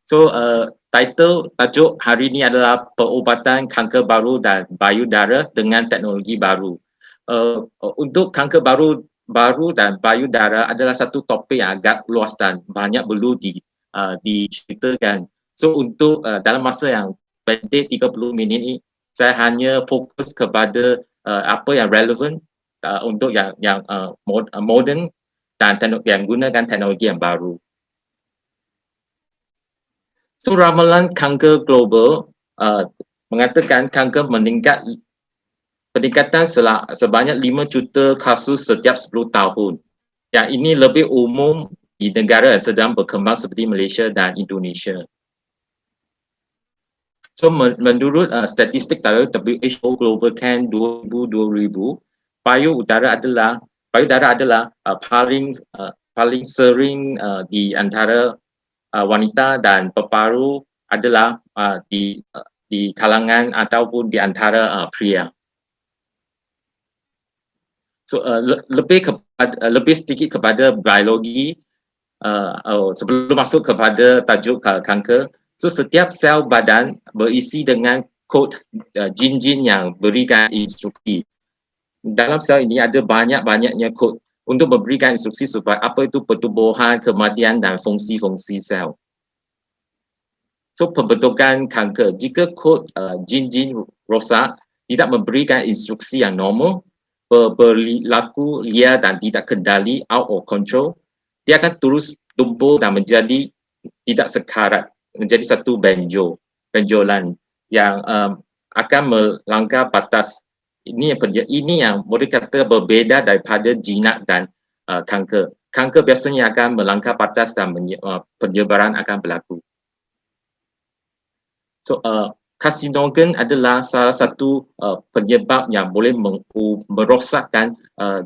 Tajuk hari ini adalah perubatan kanker baru dan payudara dengan teknologi baru. Untuk kanker baru dan payudara adalah satu topik yang agak luas dan banyak perlu diceritakan. So untuk dalam masa yang pendek 30 minit ini, saya hanya fokus kepada apa yang relevan untuk yang moden dan yang gunakan teknologi yang baru. So ramalan kanker global mengatakan kanker peningkatan sebanyak 5 juta kasus setiap 10 tahun. Yang ini lebih umum di negara yang sedang berkembang seperti Malaysia dan Indonesia. So menurut statistik dari WHO Global Can 2000, payudara adalah paling sering di antara wanita dan peparu adalah di kalangan ataupun di antara pria. So lebih sedikit kepada biologi sebelum masuk kepada tajuk kanker. So setiap sel badan berisi dengan kod jin-jin yang berikan instruksi. Dalam sel ini ada banyak-banyaknya kod untuk memberikan instruksi supaya apa itu pertumbuhan, kematian dan fungsi-fungsi sel. So pembentukan kanker, jika kod jin-jin rosak, tidak memberikan instruksi yang normal, berlaku liar dan tidak kendali, out of control, dia akan terus tumbuh dan menjadi tidak sekarat, menjadi satu benjolan yang akan melanggar batas. Ini yang boleh kata berbeza daripada jinak dan kanker. Kanker biasanya akan melanggar batas dan penyebaran akan berlaku. So karsinogen adalah salah satu penyebab yang boleh merosakkan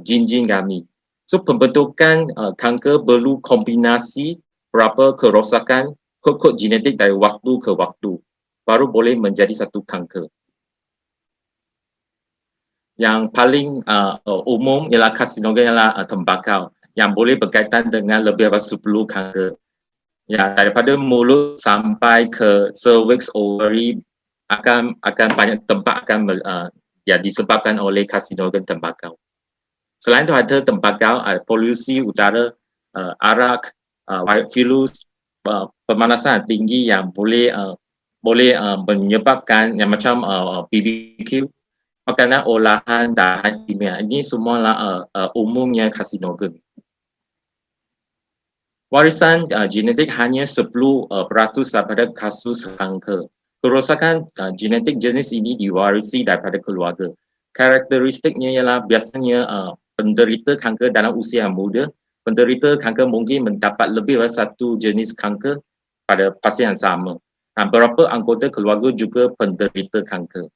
jin-jin kami. So pembentukan kanker perlu kombinasi berapa kerosakan kod-kod genetik dari waktu ke waktu baru boleh menjadi satu kanker. Yang paling umum ialah karsinogen ialah tembakau yang boleh berkaitan dengan lebih daripada 10 kanker. Ya, daripada mulut sampai ke cervix, ovary akan banyak tempat akan disebabkan oleh karsinogen tembakau. Selain itu ada tembakau, polusi udara, arak, virus, pemanasan tinggi yang boleh menyebabkan yang macam BBQ, makanan olahan dan kimia. Ini semualah umumnya karsinogen. Warisan genetik hanya 10% daripada kasus kanker. Kerosakan genetik jenis ini diwarisi daripada keluarga. Karakteristiknya ialah biasanya penderita kanker dalam usia yang muda, penderita kanker mungkin mendapat lebih dari satu jenis kanker pada pasien yang sama. Dan beberapa anggota keluarga juga penderita kanker.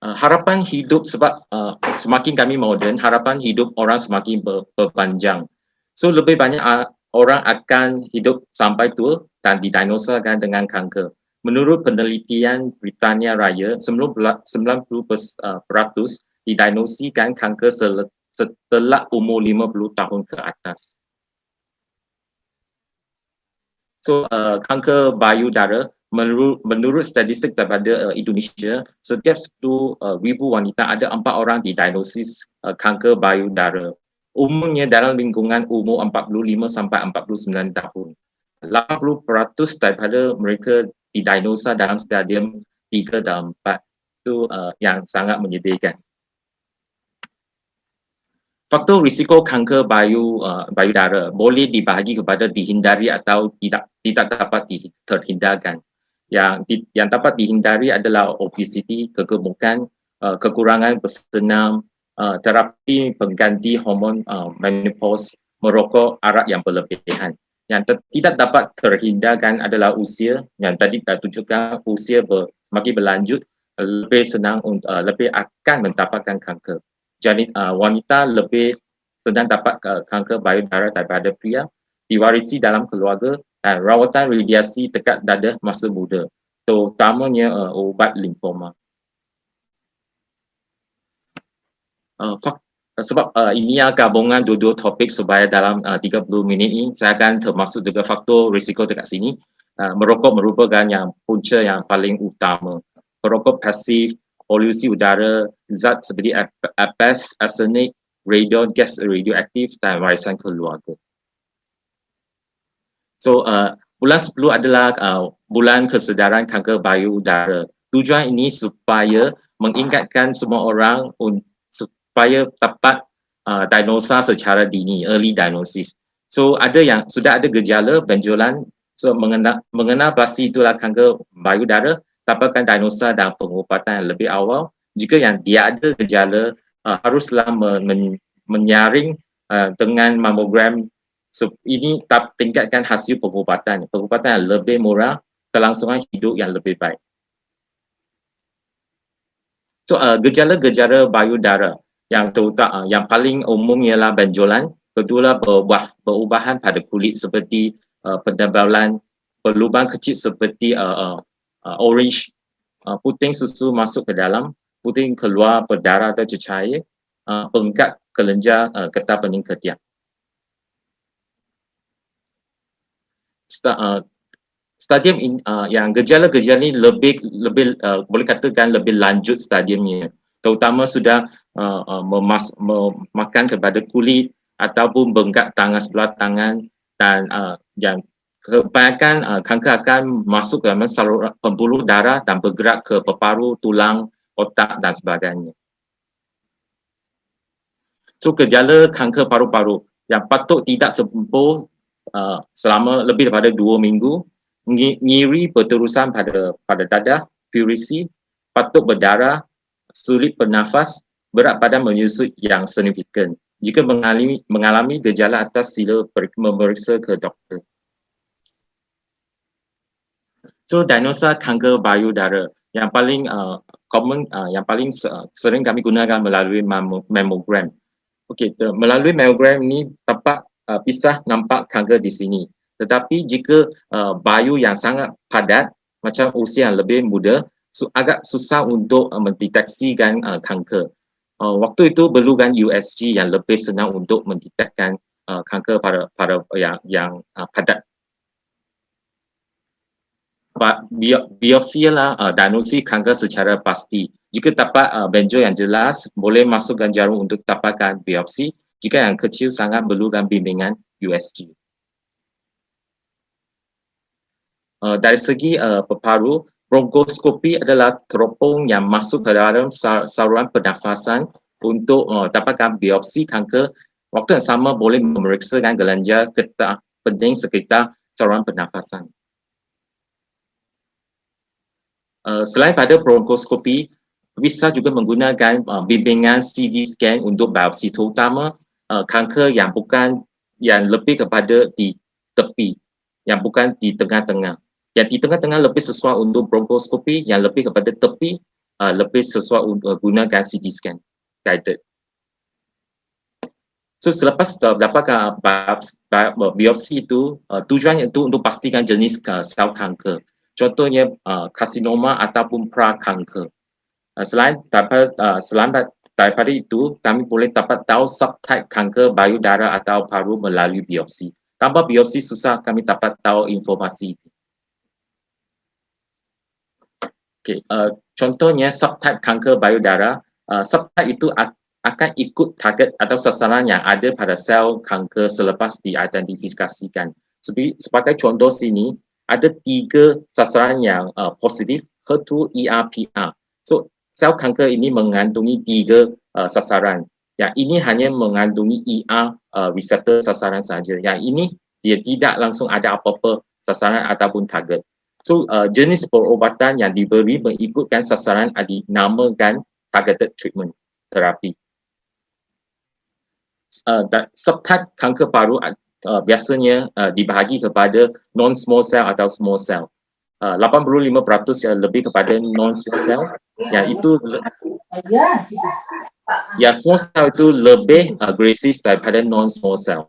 Harapan hidup sebab semakin kami moden, harapan hidup orang semakin berpanjang. So lebih banyak orang akan hidup sampai tua dan didiagnosakan dengan kanker. Menurut penelitian Britania Raya, 90% didiagnosikan kanker setelah umur 50 tahun ke atas. So kanker payudara, menurut statistik daripada Indonesia, setiap 10,000 wanita ada 4 orang didiagnosis kanker payudara. Umumnya dalam lingkungan umur 45 sampai 49 tahun. 80% daripada mereka didiagnosa dalam stadium 3 dan 4. Itu yang sangat menyedihkan. Faktor risiko kanker payudara boleh dibahagi kepada dihindari atau tidak dapat terhindarkan. Yang dapat dihindari adalah obesiti, kegemukan, kekurangan bersenam, terapi pengganti hormon menopause, merokok, arak yang berlebihan. Yang tidak dapat terhindarkan adalah usia, yang tadi tunjukkan usia semakin berlanjut lebih akan mendapatkan kanker. Jadi wanita lebih sedang dapat kanker payudara daripada pria, diwarisi dalam keluarga, dan rawatan radiasi dekat dada masa muda, terutamanya ubat limfoma. sebab ini gabungan dua-dua topik supaya dalam 30 minit ini saya akan termasuk juga faktor risiko dekat sini. Merokok merupakan yang punca yang paling utama. Perokok pasif, polusi udara, zat seperti asbes, arsenik, radon, gas radioaktif dan warisan keluarga. So, bulan 10 adalah bulan kesedaran kanker bayu udara. Tujuan ini supaya mengingatkan semua orang supaya dapat diagnosa secara dini, early diagnosis. So sudah ada gejala benjolan, so mengenal pasti itulah kanker bayu udara, dapatkan diagnosa dan pengubatan yang lebih awal. Jika yang dia ada gejala, haruslah menyaring dengan mamogram. So ini tingkatkan hasil pengubatan yang lebih murah, kelangsungan hidup yang lebih baik. So gejala-gejala bayu udara yang terutama yang paling umum ialah benjolan, kedua perubahan pada kulit seperti penebalan, pelubang kecil seperti orange, puting susu masuk ke dalam, puting keluar berdarah atau cecair, bengkak kelenjar getah pening ketiak. Stadium yang gejala-gejala ini lebih boleh katakan lebih lanjut stadiumnya, terutama sudah memakan kepada kulit ataupun bengkak tangan sebelah tangan, dan yang kebanyakan kanker akan masuk ke dalam saluran pembuluh darah dan bergerak ke peparu, tulang, otak dan sebagainya. So gejala kanker paru-paru yang patut tidak sembuh selama lebih daripada 2 minggu, nyeri berterusan pada dadah, pleurisy, batuk berdarah, sulit bernafas, berat badan menyusut yang signifikan. Jika mengalami gejala atas, sila memeriksa ke doktor. So diagnosa kanker bayu udara yang paling common, yang paling sering kami gunakan melalui mammogram. Okey, melalui mammogram ini dapat pisah nampak kanker di sini. Tetapi jika bayu yang sangat padat, macam usia yang lebih muda, agak susah untuk mendeteksikan kanker. Waktu itu perlukan USG yang lebih senang untuk mendetekkan kanker pada yang padat. Biopsi ialah diagnosis kanker secara pasti. Jika dapat benjol yang jelas, boleh masukkan jarum untuk dapatkan biopsi. Jika yang kecil sangat perlukan bimbingan USG. Dari segi peparu, bronkoskopi adalah teropong yang masuk ke dalam saluran pernafasan untuk dapatkan biopsi kanker. Waktu yang sama boleh memeriksakan kelenjar getah pening sekitar saluran pernafasan. Selain pada bronkoskopi, bisa juga menggunakan bimbingan CT scan untuk biopsi, terutama kanker yang lebih kepada di tepi, yang bukan di tengah-tengah. Yang di tengah-tengah lebih sesuai untuk bronkoskopi, yang lebih kepada tepi lebih sesuai untuk gunakan CT scan guided. So selepas dapatkan biopsi itu, tujuannya itu untuk pastikan jenis sel kanker. Contohnya karsinoma ataupun prakanker. Selain daripada itu, kami boleh dapat tahu subtype kanker bayu udara atau paru melalui biopsi. Tanpa biopsi susah kami dapat tahu informasi itu. Okay, contohnya subtype kanker bayu udara, subtype itu akan ikut target atau sasaran yang ada pada sel kanker selepas diidentifikasikan. Sebagai contoh sini, ada 3 sasaran yang positif, HER2, ER, PR. So, sel kanker ini mengandungi 3 sasaran. Yang ini hanya mengandungi ER reseptor sasaran saja. Yang ini dia tidak langsung ada apa-apa sasaran ataupun target. So, jenis perubatan yang diberi mengikutkan sasaran dinamakan targeted treatment terapi. Subtype kanker paru biasanya dibahagi kepada non-small cell atau small cell. 85% yang lebih kepada non-small cell, yang itu small cell itu lebih agresif daripada non-small cell.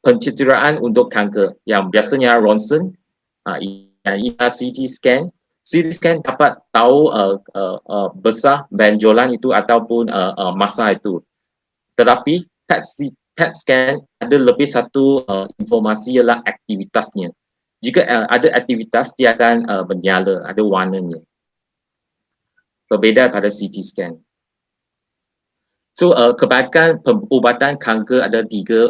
pencitraan untuk kanker yang biasanya ronsen, yang ialah CT scan. CT scan dapat tahu besar benjolan itu ataupun massa itu. Tetapi PET scan ada lebih satu informasi ialah aktivitasnya. Jika ada aktivitas, dia akan menyala, ada warnanya. Berbeza pada CT scan. So kebanyakan perubatan kanker ada tiga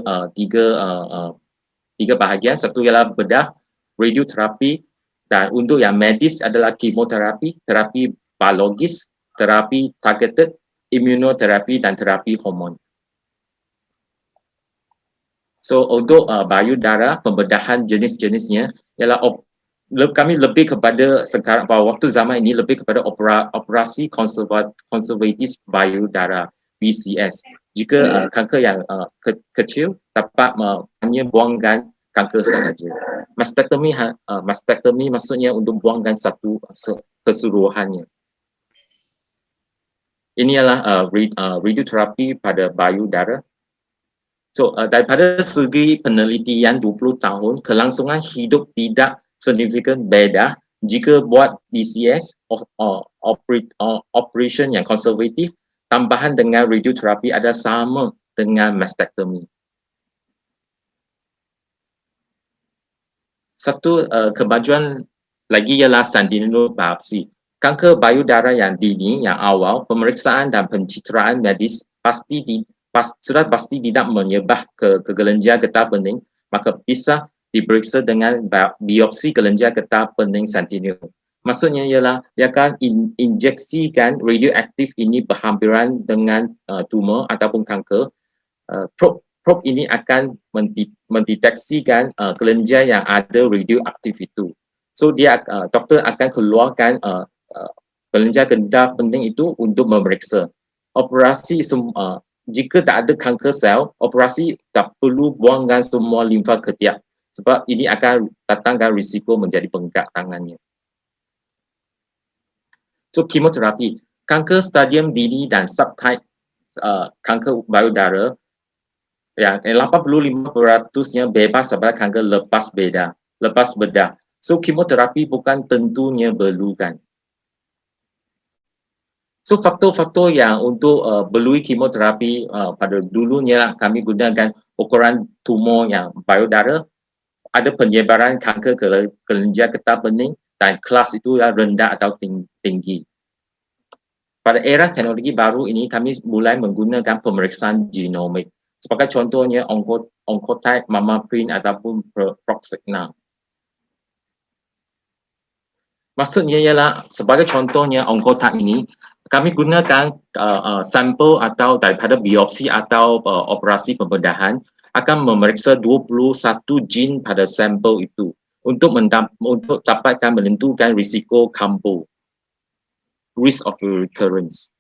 bahagian. Satu ialah bedah, radioterapi, dan untuk yang medis adalah kemoterapi, terapi biologis, terapi targeted, imunoterapi dan terapi hormon. So untuk payudara, pembedahan jenis-jenisnya ialah kami lebih kepada sekarang pada waktu zaman ini lebih kepada operasi konservatif payudara BCS. Jika kanker yang kecil dapat hanya buangkan kanker sahaja. Mastektomi maksudnya untuk buangkan satu keseluruhannya. Ini adalah radioterapi pada payudara. So daripada segi penelitian 20 tahun, kelangsungan hidup tidak signifikan beda jika buat BCS operation yang konservatif tambahan dengan radioterapi ada sama dengan mastektomi. Satu kemajuan lagi ialah sentinel biopsi. Kanker payudara yang dini, yang awal, pemeriksaan dan pencitraan medis sudah pasti tidak menyebar ke kelenjar getah bening, maka bisa diperiksa dengan biopsi kelenjar getah bening sentinel. Maksudnya ialah dia akan injeksikan radioaktif ini berhampiran dengan tumor ataupun kanker. Probe ini akan mendeteksikan kelenjar yang ada radioaktif itu. So doktor akan keluarkan kelenjar getah bening itu untuk memeriksa. Operasi jika tak ada kanker sel, operasi tak perlu buangkan semua limfa ketiak sebab ini akan datangkan risiko menjadi bengkak tangannya. So kemoterapi, kanker stadium dini dan subtype kanker payudara yang 85%-nya bebas daripada kanker lepas bedah. So kemoterapi bukan tentunya perlukan. So faktor-faktor yang untuk perlu kemoterapi pada dulunya kami gunakan ukuran tumor yang payudara, ada penyebaran kanker kelenjar getah bening dan kelas itu rendah atau tinggi. Pada era teknologi baru ini kami mulai menggunakan pemeriksaan genomik. Sebagai contohnya Oncotype, MammaPrint ataupun Proxima. Maksudnya ialah sebagai contohnya Oncotype ini, kami gunakan sampel atau daripada biopsi atau operasi pembedahan akan memeriksa 21 gene pada sampel itu untuk dapatkan menentukan risiko kambuh, risk of recurrence.